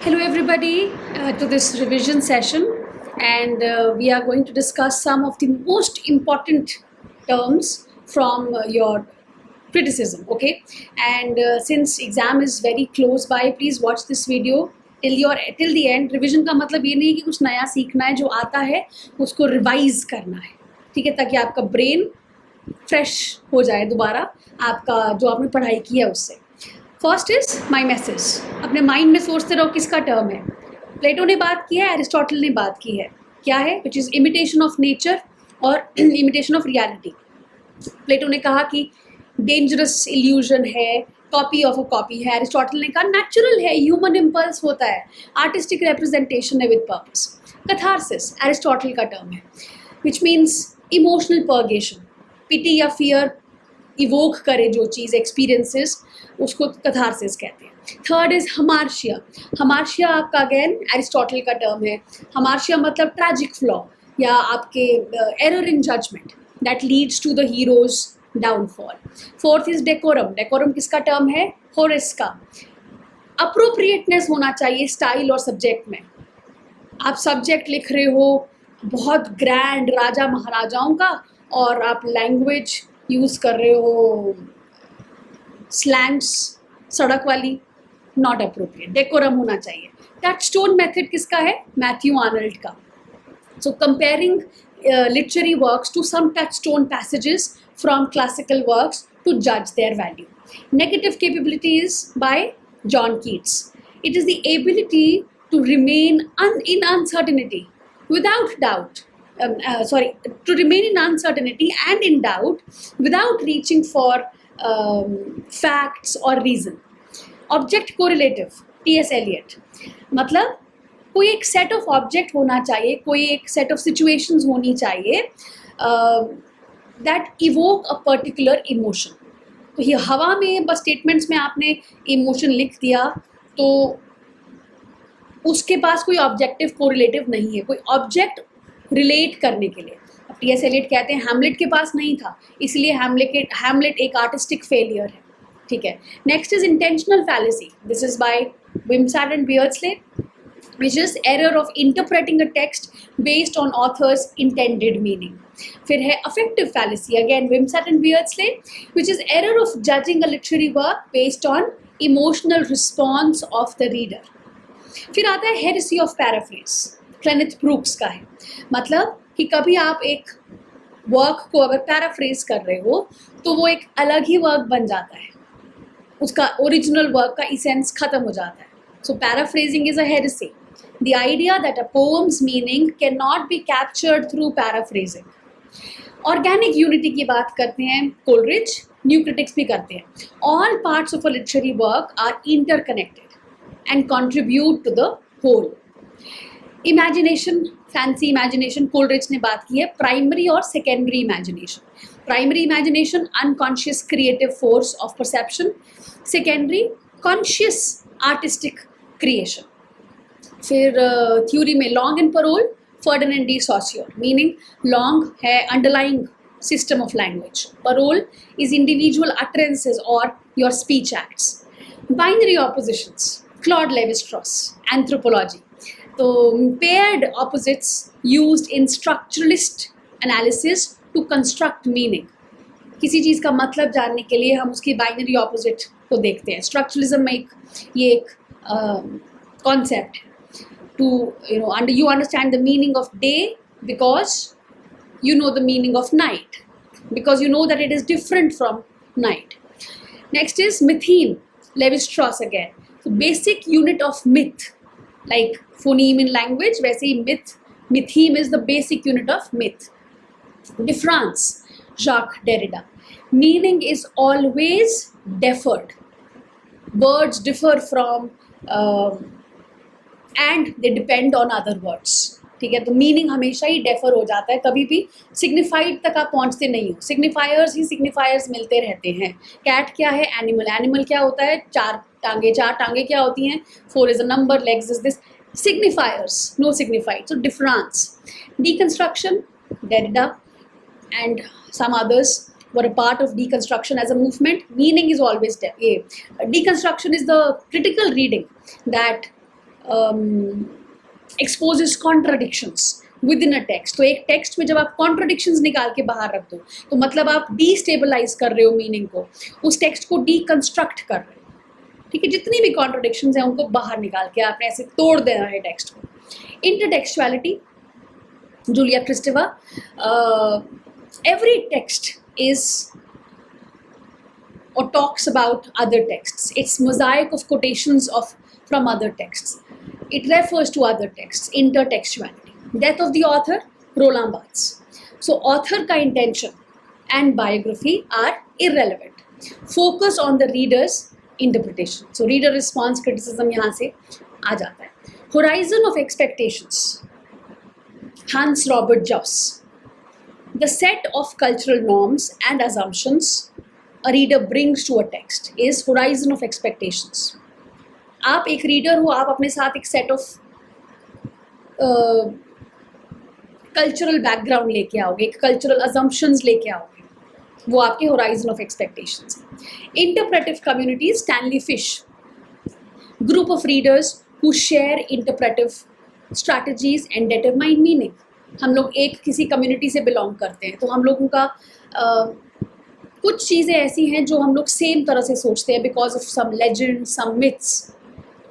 Hello, everybody, to this revision session, and we are going to discuss some of the most important terms from your criticism. Okay, and since exam is very close by, please watch this video till the end. Revision का मतलब ये नहीं है कि कुछ नया सीखना है, जो आता है उसको रिवाइज करना है, ठीक है, ताकि आपका ब्रेन फ्रेश हो जाए दोबारा आपका जो आपने पढ़ाई की है उससे. First is my message. अपने माइंड में सोचते रहो किसका टर्म है. प्लेटो ने बात की है, एरिस्टोटल ने बात की है. क्या है? Which is imitation of nature और इमिटेशन ऑफ रियलिटी. प्लेटो ने कहा कि डेंजरस इल्यूजन है, कॉपी ऑफ अ कॉपी है. एरिस्टोटल ने कहा नेचुरल है, ह्यूमन इम्पल्स होता है, आर्टिस्टिक रिप्रेजेंटेशन है विद पर्पस. कैथारसिस एरिस्टोटल का टर्म है, विच मीन्स इमोशनल पर्गेशन. पिटी या फियर इवोक करे जो चीज़, एक्सपीरियंसेस, उसको कैथारसिस कहते हैं. Third is हमार्शिया. हमार्शिया आपका अगेन एरिस्टोटल का टर्म है. हमार्शिया मतलब ट्रैजिक फ्लॉ या आपके error in judgement that leads to the hero's downfall. Fourth is decorum. Decorum किसका टर्म है? होरेस का. अप्रोप्रिएटनेस होना चाहिए स्टाइल और सब्जेक्ट में. आप सब्जेक्ट लिख रहे हो बहुत ग्रैंड राजा महाराजाओं का और आप लैंग्वेज यूज़ कर रहे हो स्लैंग्स सड़क वाली, नॉट अप्रोप्रिएट. डेकोरम होना चाहिए. टचस्टोन मेथड किसका है? मैथ्यू आर्नल्ड का. So comparing literary works to some touchstone passages from classical works to जज their value. Negative capabilities by John Keats. It is the ability to remain in uncertainty without doubt. To remain in uncertainty and in doubt without reaching for facts or reason. Object correlative, T.S. Eliot. मतलब कोई एक set of object होना चाहिए, कोई एक set of situations होनी चाहिए that evoke a particular emotion. तो ये हवा में बस स्टेटमेंट्स में आपने इमोशन लिख दिया तो उसके पास कोई ऑब्जेक्टिव कोरिलेटिव नहीं है, कोई ऑब्जेक्ट रिलेट करने के लिए. अब टी एस एलियट कहते हैं हैमलेट के पास नहीं था, इसलिए हैमलेट एक आर्टिस्टिक फेलियर है. ठीक है. Next is intentional fallacy. This is by Wimsatt and Beardsley, which is error of interpreting a text based on author's intended meaning. फिर है affective fallacy, again Wimsatt and Beardsley, which is error of judging a literary work based on emotional response of the reader. फिर आता है heresy of paraphrase, क्लेनेथ Brooks का है. मतलब कि कभी आप एक वर्क को अगर पैराफ्रेज कर रहे हो तो वो एक अलग ही वर्क बन जाता है, उसका ओरिजिनल वर्क का इसेंस खत्म हो जाता है. So paraphrasing is a heresy. The idea that a poem's meaning cannot be captured through paraphrasing. Organic unity की बात करते हैं कोलरिज, न्यू क्रिटिक्स भी करते हैं. All parts of a literary work are interconnected and contribute to the whole. Imagination, fancy imagination, Coleridge ने बात की है. प्राइमरी और secondary imagination. Primary imagination unconscious creative force of perception. Secondary conscious artistic creation. फिर theory में langue and parole, Ferdinand de Saussure. Meaning langue है underlying system of language, parole is individual utterances और your speech acts. Binary oppositions, Claude Levi-Strauss. Anthropology. तो paired opposites used in structuralist analysis to construct meaning. किसी चीज़ का मतलब जानने के लिए हम उसकी बाइनरी ऑपोजिट को देखते हैं. स्ट्रक्चरलिज्म में ये एक कॉन्सेप्ट है. To you understand the meaning of day because you know the meaning of night, because you know that it is different from night. Next is mytheme, Levi-Strauss again. So basic unit of myth, like phoneme in language, वैसे ही mytheme is the basic unit of myth. Difference, Jacques Derrida. Meaning is always deferred. Words differ from and they depend on other words. ठीक है. तो meaning हमेशा ही defer हो जाता है, कभी भी सिग्निफाइड तक आप पहुंचते नहीं हो. सिग्निफायर्स ही सिग्निफायर्स मिलते रहते हैं. कैट क्या है? एनिमल. एनिमल क्या होता है? चार टांगे. चार टांगे क्या होती हैं? 4 is a number, legs is this. Signifiers, no signified. So difference. Deconstruction, Derrida and some others were a part of deconstruction as a movement. Meaning is always there. Deconstruction is the critical reading that exposes contradictions within a text. तो एक text में जब आप contradictions निकाल के बाहर रख दो तो मतलब आप destabilize कर रहे हो मीनिंग को, उस टेक्स्ट को deconstruct कर रहे हो, ठीक है। जितनी भी contradictions हैं उनको बाहर निकाल के आपने ऐसे तोड़ देना है टेक्स्ट को। Intertextuality, Julia Kristeva, every text is or talks about other texts. It's mosaic of quotations from other texts. It refers to other texts, intertextuality. Death of the author, Roland Barthes. So author का intention and biography are irrelevant. Focus on the reader's interpretation. So reader response criticism यहाँ से आ जाता है. Horizon of expectations, Hans Robert Jauss. The set of cultural norms and assumptions a reader brings to a text is horizon of expectations. आप एक reader हो, आप अपने साथ एक सेट ऑफ कल्चरल बैकग्राउंड लेके आओगे, एक कल्चरल अजम्पशंस लेके आओगे, वो आपके horizon of expectations. Interpretive community, Stanley fish, group of readers who share interpretive strategies and determine meaning. हम लोग एक किसी कम्युनिटी से बिलोंग करते हैं तो हम लोगों का कुछ चीज़ें ऐसी हैं जो हम लोग सेम तरह से सोचते हैं because of some legend, some myths.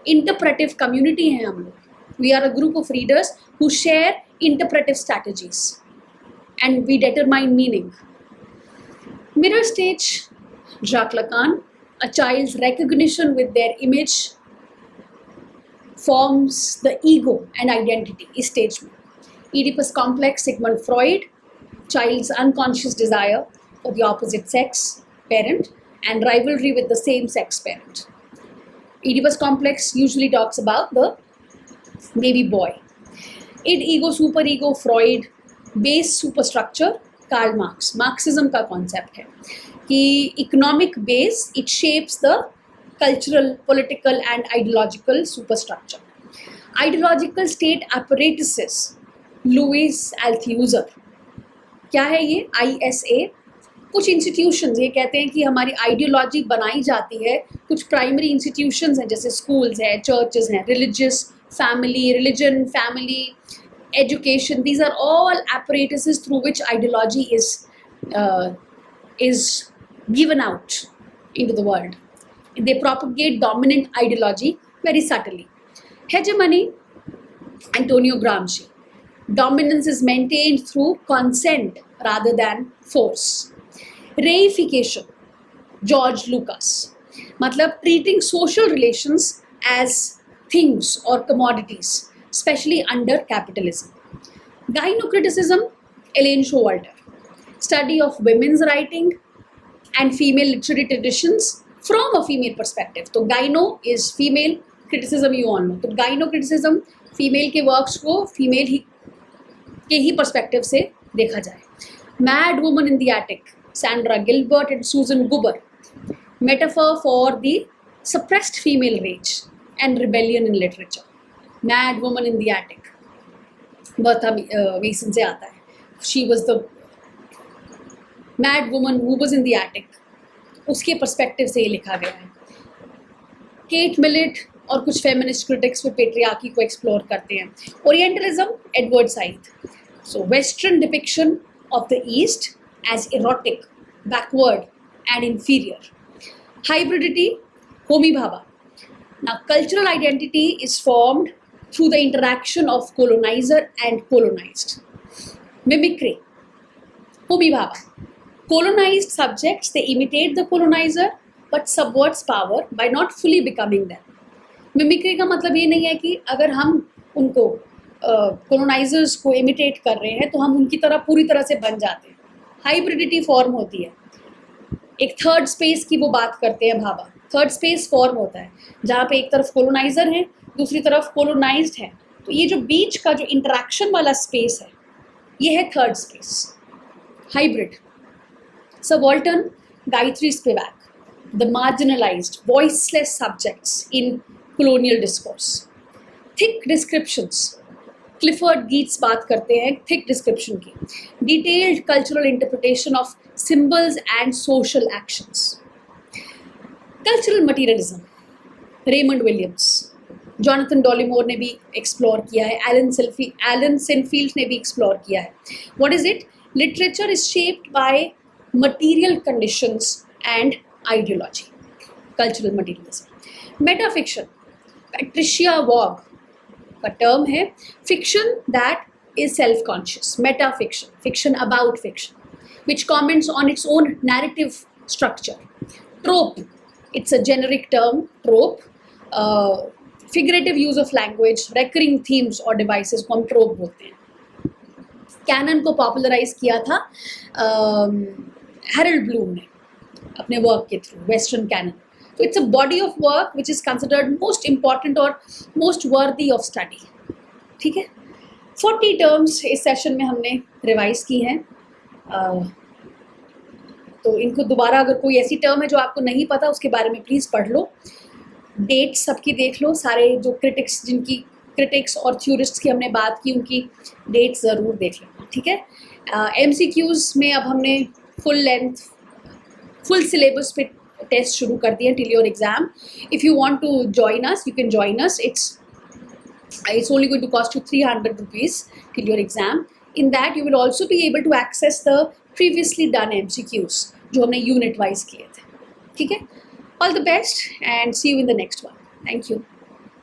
Interpretive community हैं हम लोग। We are a group of readers who share interpretive strategies and we determine meaning. Mirror stage, Jacques Lacan, a child's recognition with their image forms the ego and identity is stage में। Oedipus complex, Sigmund Freud, child's unconscious desire for the opposite sex parent and rivalry with the same sex parent. Oedipus complex usually talks about the baby boy. Id, ego, superego, Freud, base superstructure, Karl Marx. Marxism का concept है कि economic base, it shapes the cultural, political and ideological superstructure. Ideological state apparatuses, Louis Althusser. क्या है ये? ISA. कुछ institutions ये कहते हैं कि हमारी आइडियोलॉजी बनाई जाती है, कुछ प्राइमरी इंस्टीट्यूशंस हैं जैसे स्कूल्स हैं, चर्चेस हैं, religious family, religion, family, education, these are all apparatuses through which ideology is given out into the world. They propagate dominant ideology very subtly. Hegemony, Antonio Gramsci. Dominance is maintained through consent rather than force. Reification, George Lucas. मतलब treating social relations as things or commodities, especially under capitalism. Gynocriticism, Elaine Showalter. Study of women's writing and female literary traditions from a female perspective. तो gyno is female, criticism you all know. तो gyno criticism female के works को female ही के ही perspective से देखा जाए. Mad Woman in the Attic, Sandra Gilbert and Susan Guber. Metaphor for the suppressed female rage and rebellion in literature. Mad Woman in the Attic, Bertha Mason से आता है. She was the mad woman who was in the attic, उसके perspective से ये लिखा गया है. Kate Millett और कुछ फेमिनिस्ट क्रिटिक्स में पेट्रियार्की को एक्सप्लोर करते हैं. Orientalism, Edward Said. So western depiction of the east as erotic, backward and inferior. Hybridity, Homi Bhabha. Now cultural identity is formed through the interaction of colonizer and colonized. Mimicry, Homi Bhabha. Colonized subjects, they imitate the colonizer but subverts power by not fully becoming them. Mimicry का मतलब ये नहीं है कि अगर हम उनको colonizers को imitate कर रहे हैं तो हम उनकी तरह पूरी तरह से बन जाते हैं. हाइब्रिडिटी फॉर्म होती है. एक थर्ड स्पेस की वो बात करते हैं भाभा. थर्ड स्पेस फॉर्म होता है जहाँ पे एक तरफ कोलोनाइजर है, दूसरी तरफ कोलोनाइज्ड है. तो ये जो बीच का जो इंटरेक्शन वाला स्पेस है ये है third space, hybrid. Subaltern, Gayatri Spivak. The marginalized, voiceless subjects in colonial discourse. Thick descriptions. Clifford Geertz बात करते हैं thick description की. Detailed cultural interpretation of symbols and social actions. Cultural materialism. Raymond Williams. Jonathan Dollimore ने भी explore किया है, Elon सेनफील्ड ने भी एक्सप्लोर किया है. What is it? Literature is shaped by material conditions and ideology, cultural materialism. Metafiction, Patricia Waugh का term है. Fiction that is self-conscious. Metafiction, fiction about fiction, which comments on its own narrative structure. Trope, it's a generic term, trope. Figurative use of language, recurring themes or devices को हम trope बोलते हैं. Canon को popularize किया था Harold Bloom ने अपने work के through, Western canon. So it's a body of work which is considered most important or most worthy of study. ठीक है. 40 टर्म्स इस सेशन में हमने रिवाइज की हैं. तो इनको दोबारा, अगर कोई ऐसी टर्म है जो आपको नहीं पता उसके बारे में प्लीज़ पढ़ लो. डेट्स सबकी देख लो, सारे जो क्रिटिक्स और थ्योरिस्ट्स की हमने बात की उनकी डेट्स ज़रूर देख लेना. ठीक है. MCQs में अब हमने फुल सिलेबस पे टेस्ट शुरू कर दिए till your exam. If you want to join us you can join us. It's only going to cost you 300 rupees till your exam. In that you will also be able to access the previously done MCQs जो हमने unit wise किए थे. ठीक है. All the best and see you in the next one. Thank you.